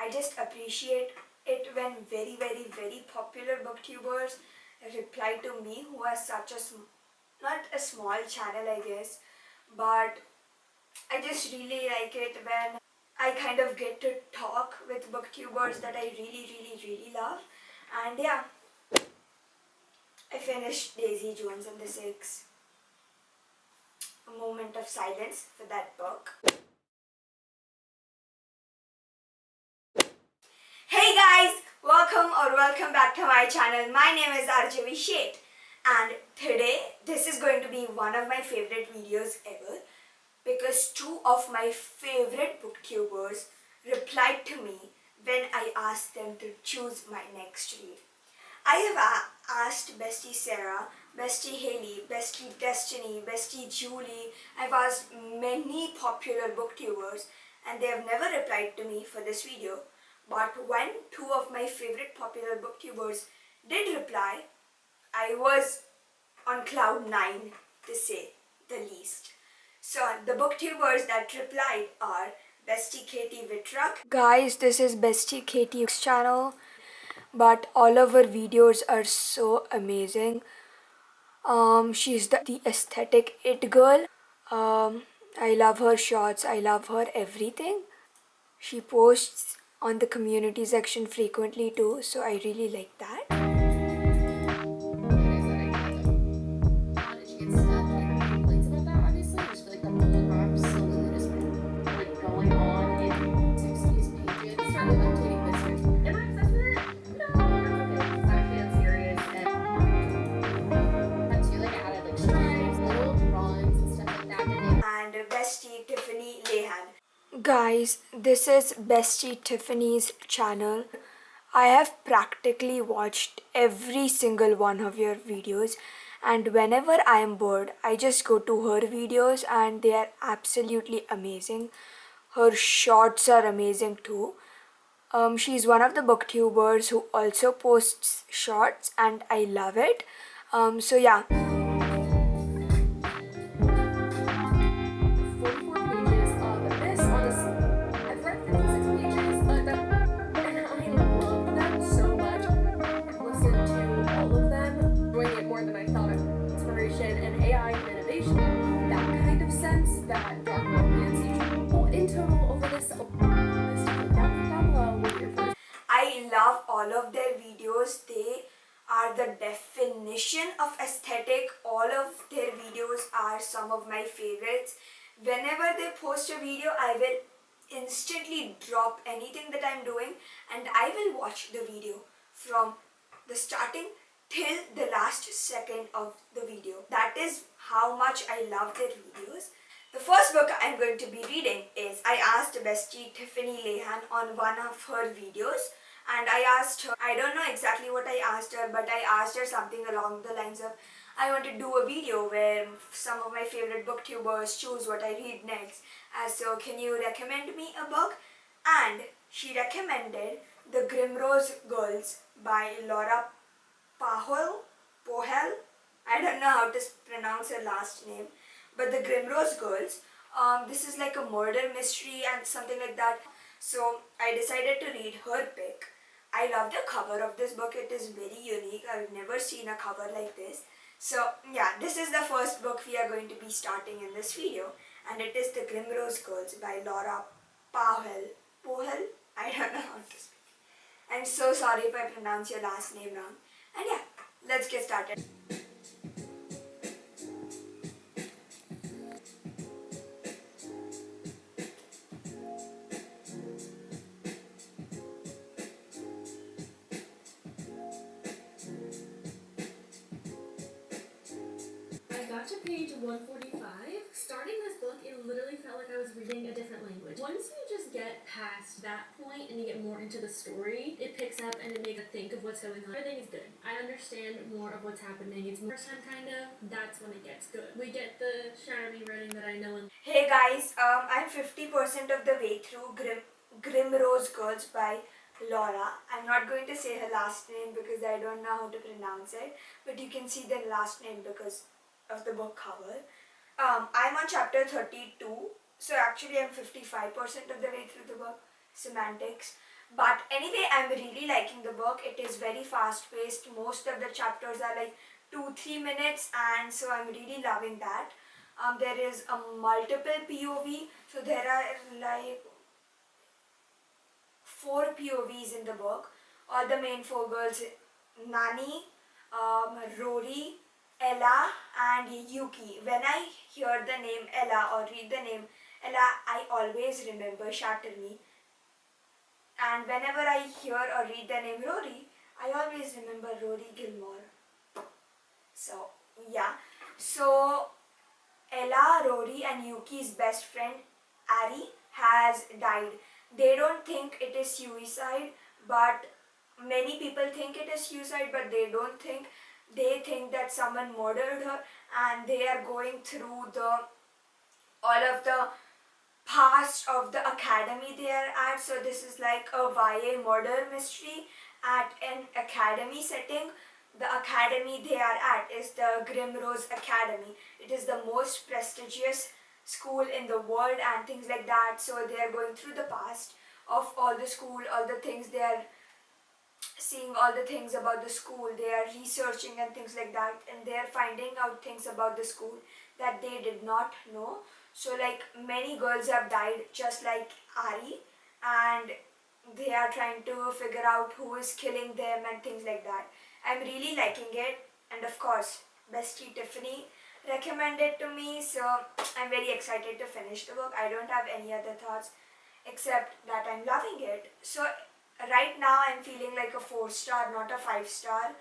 I just appreciate it when very popular booktubers reply to me, who are such a not a small channel I guess, but I just really like it when I kind of get to talk with booktubers that I really love. And yeah, I finished Daisy Jones and the Six. A moment of silence for that book. Hey guys, welcome back to my channel. My name is RJ Shet, and today this is going to be one of my favorite videos ever because two of my favorite booktubers replied to me when I asked them to choose my next read. I have asked Bestie Sarah, Bestie Haley, Bestie Destiny, Bestie Julie. I've asked many popular booktubers and they have never replied to me for this video. But when two of my favorite popular booktubers did reply, I was on cloud 9 to say the least. So the booktubers that replied are Bestie Katie Wittruck. Guys, this is Bestie Katie's channel, but all of her videos are so amazing. She's the aesthetic it girl. I love her shots, I love her everything. She posts on the community section frequently too, so I really like that. And Bestie Tiffany Lehan. Guys, this is Bestie Tiffany's channel. I have practically watched every single one of your videos, and whenever I am bored, I just go to her videos and they are absolutely amazing. Her shorts are amazing too. She's one of the booktubers who also posts shorts and I love it. So yeah. I love all of their videos. They are the definition of aesthetic. All of their videos are some of my favorites. Whenever they post a video, I will instantly drop anything that I'm doing and I will watch the video from the starting till the last second of the video. That is how much I love their videos. The first book I'm going to be reading is I asked Bestie Tiffany Lehan on one of her videos, and I asked her, I don't know exactly what I asked her, but I asked her something along the lines of, I want to do a video where some of my favorite booktubers choose what I read next. So can you recommend me a book? And she recommended The Grimrose Girls by Laura Pohel. I don't know how to pronounce her last name, but The Grimrose Girls. This is like a murder mystery and something like that. So I decided to read her pick. I love the cover of this book. It is very unique. I've never seen a cover like this. So yeah, this is the first book we are going to be starting in this video, and it is The Grimrose Girls by Laura Pohel. Pohel? I don't know how to speak. I'm so sorry if I pronounce your last name wrong. And yeah, let's get started. I got to page 145. Starting this book, it literally felt like I was reading a different language. Once you just get past that point and you get more into the story, it picks up and it makes you think of what's going on. Everything is good. I understand more of what's happening. It's more first time kind of. That's when it gets good. We get the shadowy writing that I know. Hey guys, I'm 50% of the way through Grimrose Girls by Laura. I'm not going to say her last name because I don't know how to pronounce it, but you can see the last name because of the book cover. I'm on chapter 32, so actually I'm 55% of the way through the book, Semantics. But anyway, I'm really liking the book. It is very fast paced. Most of the chapters are like 2-3 minutes, and so I'm really loving that. There is a multiple POV, so there are like 4 POVs in the book. All the main 4 girls, Nani, Rory, Ella and Yuki. When I hear the name Ella or read the name Ella, I always remember Shatter Me. And whenever I hear or read the name Rory, I always remember Rory Gilmore. So, yeah. So, Ella, Rory and Yuki's best friend Ari has died. They don't think it is suicide, but many people think it is suicide, but they don't think. They think that someone murdered her, and they are going through the all of the past of the academy they are at. So this is like a YA murder mystery at an academy setting. The academy they are at is the Grimrose Academy. It is the most prestigious school in the world and things like that. So they are going through the past of all the school, all the things they are seeing, all the things about the school. They are researching and things like that, and they are finding out things about the school that they did not know. So like many girls have died just like Ari, and they are trying to figure out who is killing them and things like that. I'm really liking it, and of course bestie Tiffany recommended to me, so I'm very excited to finish the book. I don't have any other thoughts except that I'm loving it. So right now I'm feeling like a 4 star, not a 5 star,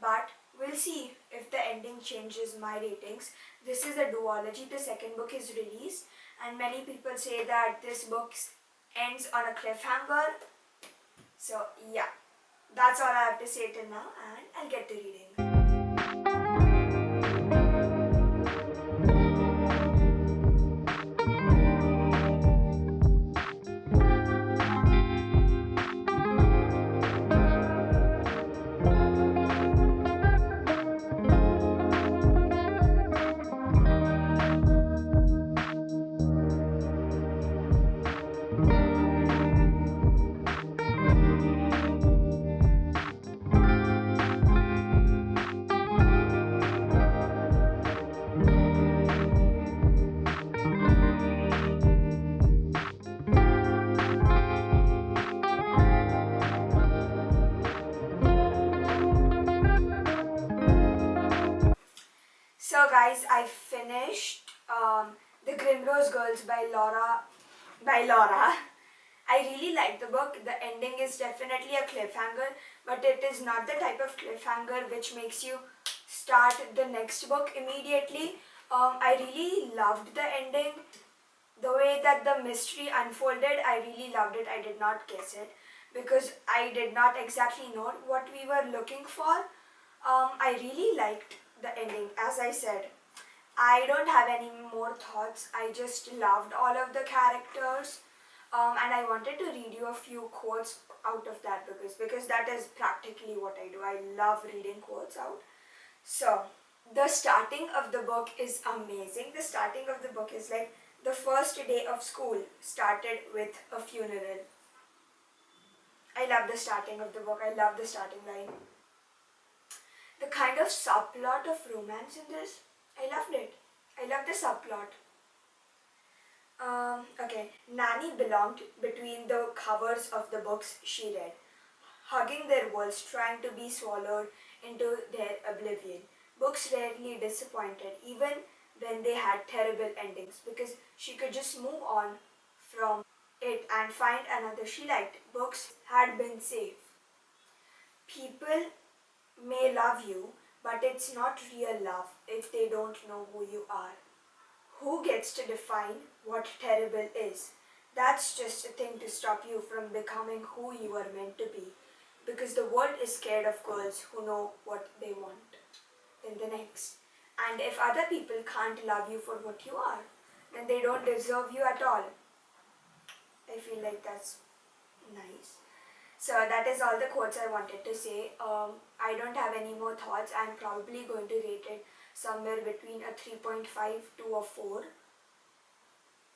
but we'll see if the ending changes my ratings. This is a duology. The second book is released, and many people say that this book ends on a cliffhanger. So yeah, that's all I have to say till now, and I'll get to reading. So guys, I finished The Grimrose Girls by Laura. I really like the book. The ending is definitely a cliffhanger, but it is not the type of cliffhanger which makes you start the next book immediately. I really loved the ending. The way that the mystery unfolded, I really loved it. I did not guess it because I did not exactly know what we were looking for. I really liked the ending. As I said, I don't have any more thoughts. I just loved all of the characters. And I wanted to read you a few quotes out of that because that is practically what I do. I love reading quotes out. So, the starting of the book is amazing. The starting of the book is like the first day of school started with a funeral. I love the starting of the book. I love the starting line. The kind of subplot of romance in this, I loved it. I love the subplot. Okay, Nani belonged between the covers of the books she read, hugging their worlds, trying to be swallowed into their oblivion. Books rarely disappointed, even when they had terrible endings, because she could just move on from it and find another she liked. Books had been safe. People may love you, but it's not real love if they don't know who you are. Who gets to define what terrible is? That's just a thing to stop you from becoming who you are meant to be. Because the world is scared of girls who know what they want. Then the next. And if other people can't love you for what you are, then they don't deserve you at all. I feel like that's nice. So that is all the quotes I wanted to say. I don't have any more thoughts. I'm probably going to rate it somewhere between a 3.5 to a 4.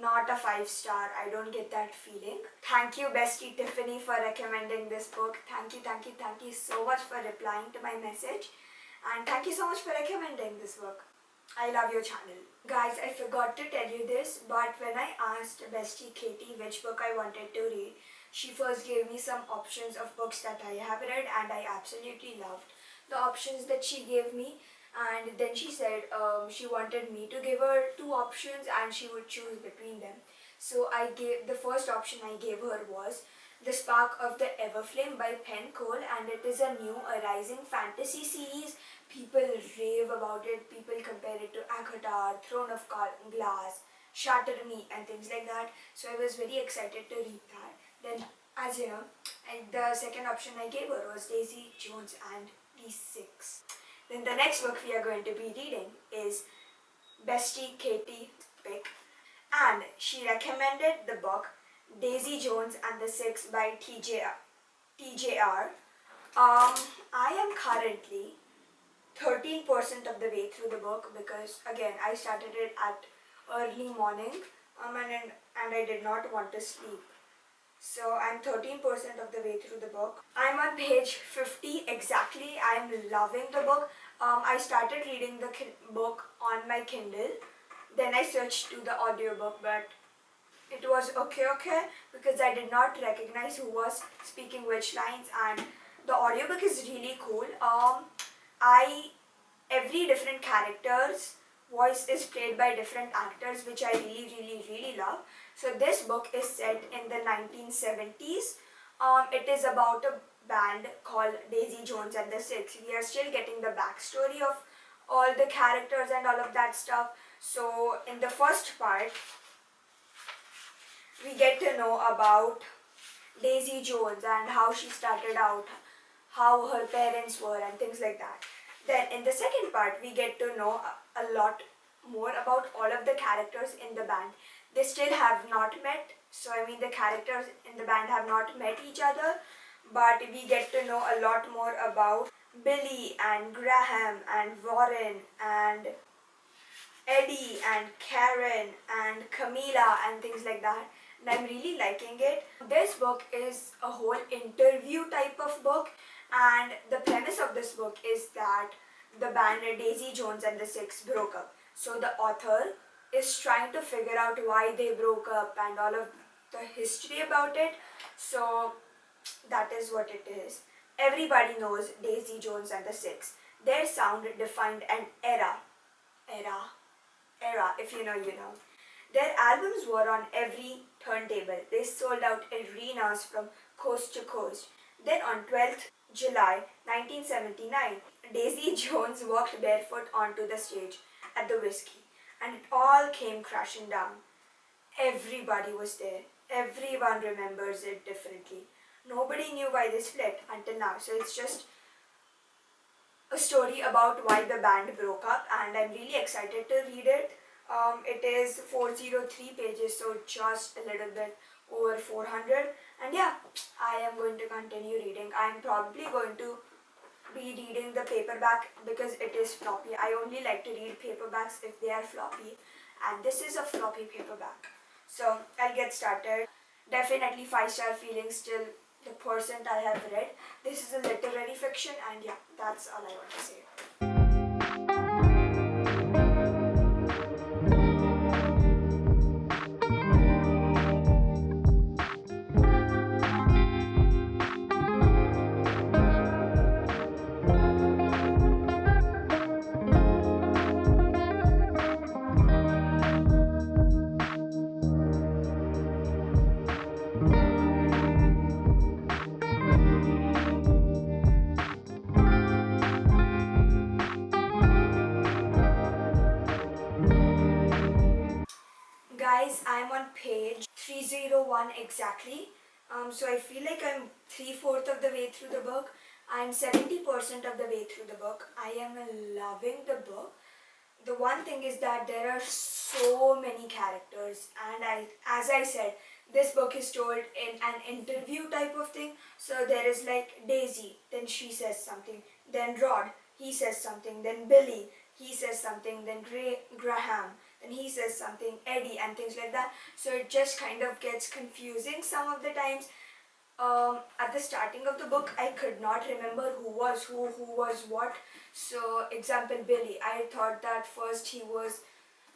not a 5 star. I don't get that feeling. Thank you, bestie Tiffany, for recommending this book. Thank you, thank you, thank you so much for replying to my message. And thank you so much for recommending this book. I love your channel. Guys, I forgot to tell you this, but when I asked bestie Katie which book I wanted to read, she first gave me some options of books that I have read and I absolutely loved the options that she gave me. And then she said she wanted me to give her 2 options and she would choose between them. So the first option I gave her was The Spark of the Everflame by Penn Cole, and it is a new arising fantasy series. People rave about it, people compare it to Akatar, Throne of Glass, Shatter Me and things like that. So I was very excited to read that. Then, as you know, the second option I gave her was Daisy Jones and the Six. Then the next book we are going to be reading is bestie Katie's pick, and she recommended the book Daisy Jones and the Six by TJR. I am currently 13% of the way through the book because again I started it at early morning and I did not want to sleep. So I'm 13% of the way through the book. I'm on page 50 exactly. I'm loving the book. I started reading the book on my Kindle. Then I switched to the audiobook, but it was okay because I did not recognize who was speaking which lines, and the audiobook is really cool. Every different character's voice is played by different actors, which I really love. So this book is set in the 1970s. It is about a band called Daisy Jones and the Six. We are still getting the backstory of all the characters and all of that stuff. So in the first part, we get to know about Daisy Jones and how she started out, how her parents were and things like that. Then in the second part, we get to know a lot more about all of the characters in the band. They still have not met, so I mean the characters in the band have not met each other, but we get to know a lot more about Billy and Graham and Warren and Eddie and Karen and Camila and things like that. And I'm really liking it. This book is a whole interview type of book, and the premise of this book is that the band Daisy Jones and the Six broke up. So the author is trying to figure out why they broke up and all of the history about it. So that is what it is. Everybody knows Daisy Jones and the Six. Their sound defined an era. If you know, you know. Their albums were on every turntable. They sold out arenas from coast to coast. Then on 12th July 1979, Daisy Jones walked barefoot onto the stage at the Whiskey, and it all came crashing down. Everybody was there. Everyone remembers it differently. Nobody knew why they split until now. So it's just a story about why the band broke up, and I'm really excited to read it. It is 403 pages, so just a little bit over 400. And yeah, I am going to continue reading. I'm probably going to be reading the paperback because it is floppy. I only like to read paperbacks if they are floppy, and this is a floppy paperback. So I'll get started. Definitely 5-star feeling still the percent I have read. This is a literary fiction, and yeah, that's all I want to say. Guys, I'm on page 301 exactly. So I feel like I'm 3/4 of the way through the book. I'm 70% of the way through the book. I am loving the book. The one thing is that there are so many characters, and as I said, this book is told in an interview type of thing. So there is like Daisy, then she says something, then Rod, he says something, then Billy, he says something, then Graham, then he says something Eddie and things like that. So it just kind of gets confusing some of the times. At the starting of the book, I could not remember who was who was what. So, example, Billy. I thought that first he was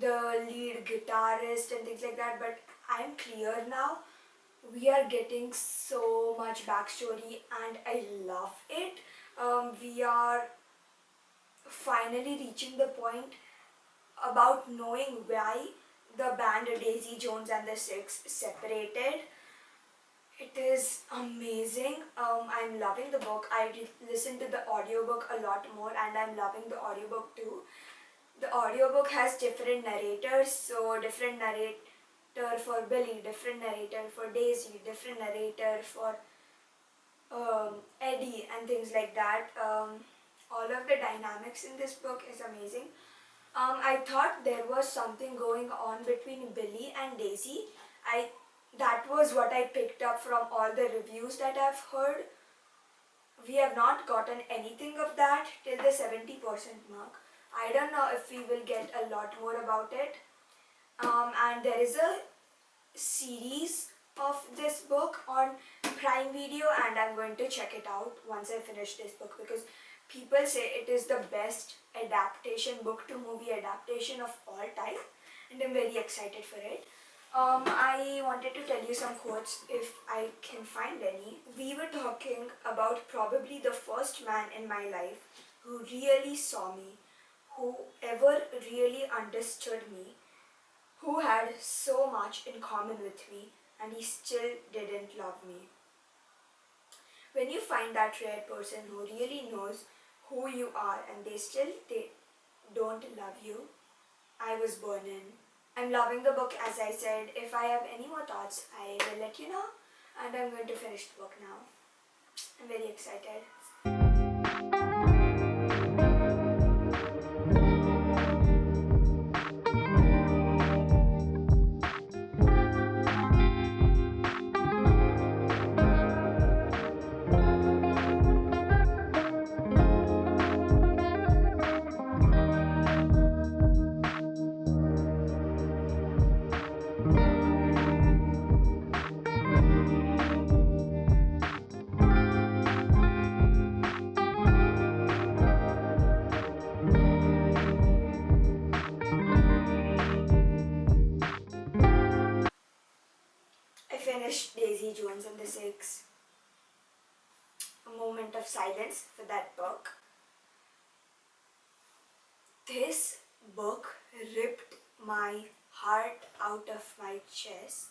the lead guitarist and things like that, but I'm clear now. We are getting so much backstory, and I love it. We are finally reaching the point about knowing why the band Daisy Jones and the Six separated. It is amazing. I'm loving the book. I listened to the audiobook a lot more, and I'm loving the audiobook too. The audiobook has different narrators, so different narrator for Billy, different narrator for Daisy, different narrator for Eddie, and things like that. All of the dynamics in this book is amazing. I thought there was something going on between Billy and Daisy. I That was what I picked up from all the reviews that I've heard. We have not gotten anything of that till the 70% mark. I don't know if we will get a lot more about it. And there is a series of this book on Prime Video, and I'm going to check it out once I finish this book, because people say it is the best adaptation, book to movie adaptation of all time, and I'm very excited for it. I wanted to tell you some quotes if I can find any. We were talking about probably the first man in my life who really saw me, who ever really understood me, who had so much in common with me, and he still didn't love me. When you find that rare person who really knows who you are and they don't love you, I was born in. I'm loving the book, as I said. If I have any more thoughts, I will let you know, and I'm going to finish the book now. I'm very excited. I finished Daisy Jones and the Six. A moment of silence for that book. This book ripped my heart out of my chest.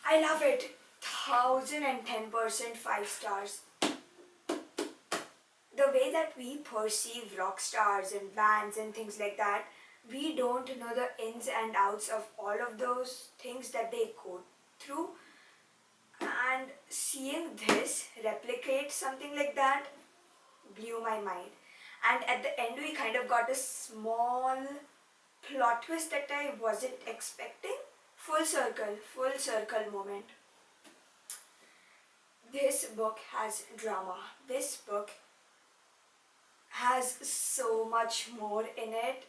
I love it. 1010% 5 stars. The way that we perceive rock stars and bands and things like that, we don't know the ins and outs of all of those things that they go through. And seeing this replicate something like that blew my mind. And at the end, we kind of got a small plot twist that I wasn't expecting. Full circle moment. This book has drama. This book has so much more in it.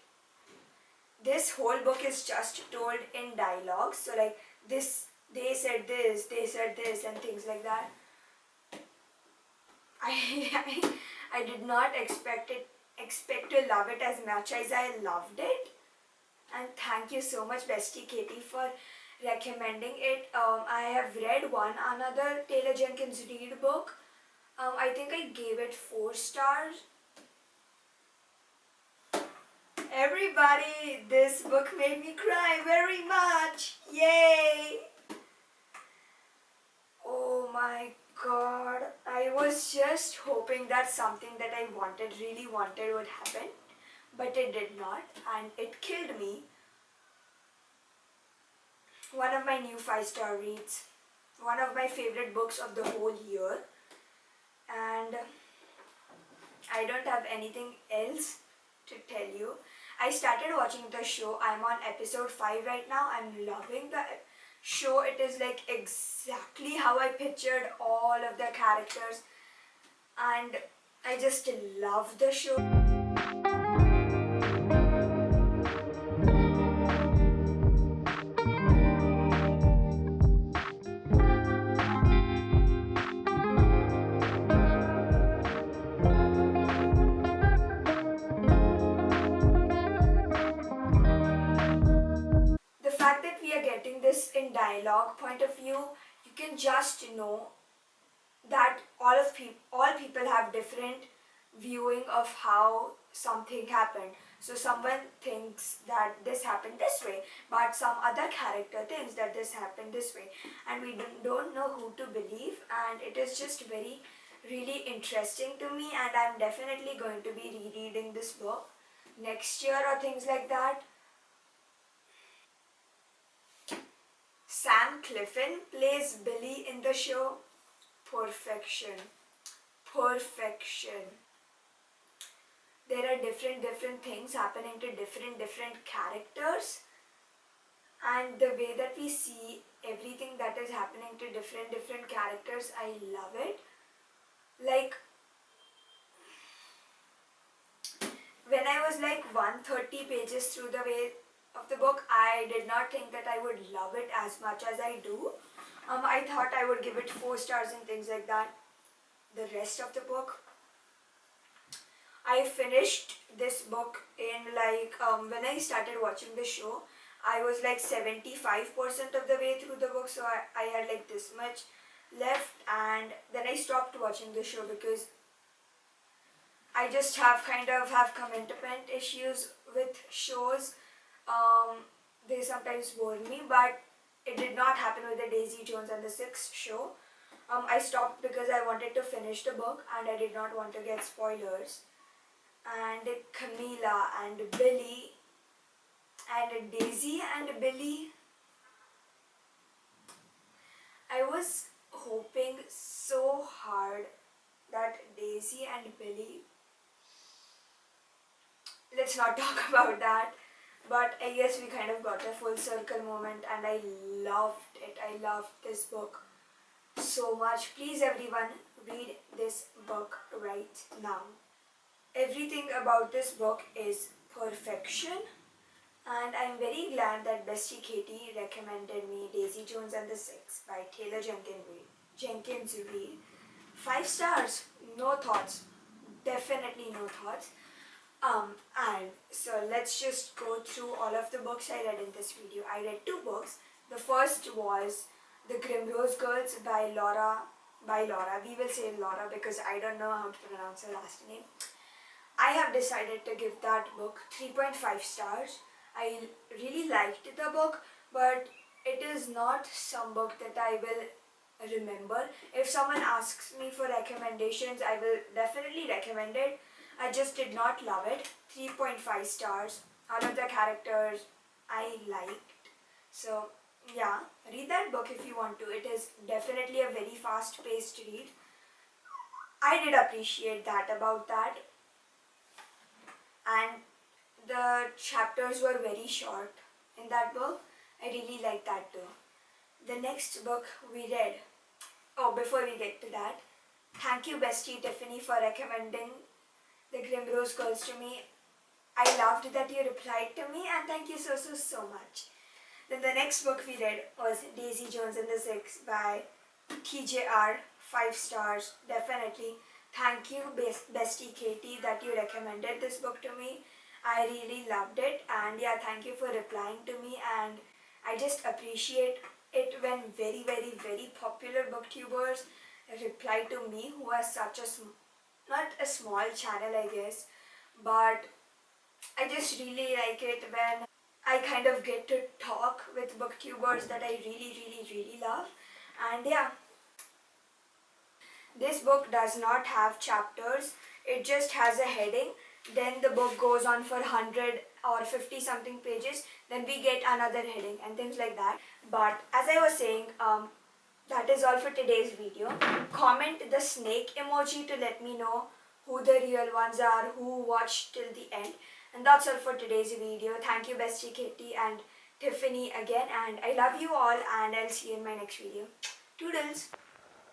This whole book is just told in dialogue. So like this, they said this, and things like that. I did not expect to love it as much as I loved it. And thank you so much, Bestie Katie, for recommending it. I have read one another Taylor Jenkins Reid book. I think I gave it 4 stars. Everybody, this book made me cry very much. Yay! Oh my god. I was just hoping that something that I really wanted would happen. But it did not, and it killed me. One of my new 5-star reads. One of my favorite books of the whole year. And I don't have anything else to tell you. I started watching the show. I'm on episode 5 right now. I'm loving the show. It is like exactly how I pictured all of the characters. And I just love the show. dialogue point of view, you can just know that all people have different viewing of how something happened. So someone thinks that this happened this way, but some other character thinks that this happened this way, and we don't know who to believe, and it is just very really interesting to me, and I'm definitely going to be rereading this book next year or things like that. Sam Clifton plays Billy in the show. Perfection. Perfection. There are different things happening to different characters, and the way that we see everything that is happening to different characters, I love it. Like when I was like 130 pages through the way of the book, I did not think that I would love it as much as I do. I thought I would give it 4 stars and things like that. The rest of the book, I finished this book in like when I started watching the show, I was like 75% of the way through the book, so I had like this much left, and then I stopped watching the show because I just have commitment issues with shows. They sometimes bore me, but it did not happen with the Daisy Jones and the Six show. I stopped because I wanted to finish the book and I did not want to get spoilers. And Camila and Billy and Daisy and Billy, I was hoping so hard that Daisy and Billy, let's not talk about that, but I guess we kind of got a full circle moment, and I loved it. I loved this book so much. Please everyone, read this book right now. Everything about this book is perfection, and I'm very glad that Bestie Katie recommended me Daisy Jones and the Six by Taylor Jenkins Reid. 5 stars, no thoughts, definitely no thoughts. And so let's just go through all of the books I read in this video. I read 2 books. The first was The Grimrose Girls by Laura. We will say Laura because I don't know how to pronounce her last name. I have decided to give that book 3.5 stars. I really liked the book, but it is not some book that I will remember. If someone asks me for recommendations, I will definitely recommend it. I just did not love it. 3.5 stars. All of the characters I liked. So yeah, read that book if you want to. It is definitely a very fast-paced read. I did appreciate that about that. And the chapters were very short in that book. I really liked that too. The next book we read, before we get to that, thank you Bestie Tiffany for recommending The Grimrose Girls to me. I loved that you replied to me, and thank you so much. Then the next book we read was Daisy Jones and the Six by TJR. 5 stars, definitely. Thank you Bestie Katie that you recommended this book to me. I really loved it, and yeah, thank you for replying to me, and I just appreciate it when very popular booktubers reply to me who has such a not a small channel I guess, but I just really like it when I kind of get to talk with booktubers that I really love. And yeah, this book does not have chapters, it just has a heading. Then the book goes on for 100 or 50 something pages, then we get another heading and things like that. But as I was saying, that is all for today's video. Comment the snake emoji to let me know who the real ones are, who watched till the end. And that's all for today's video. Thank you Bestie Kitty and Tiffany again, and I love you all, and I'll see you in my next video. Toodles!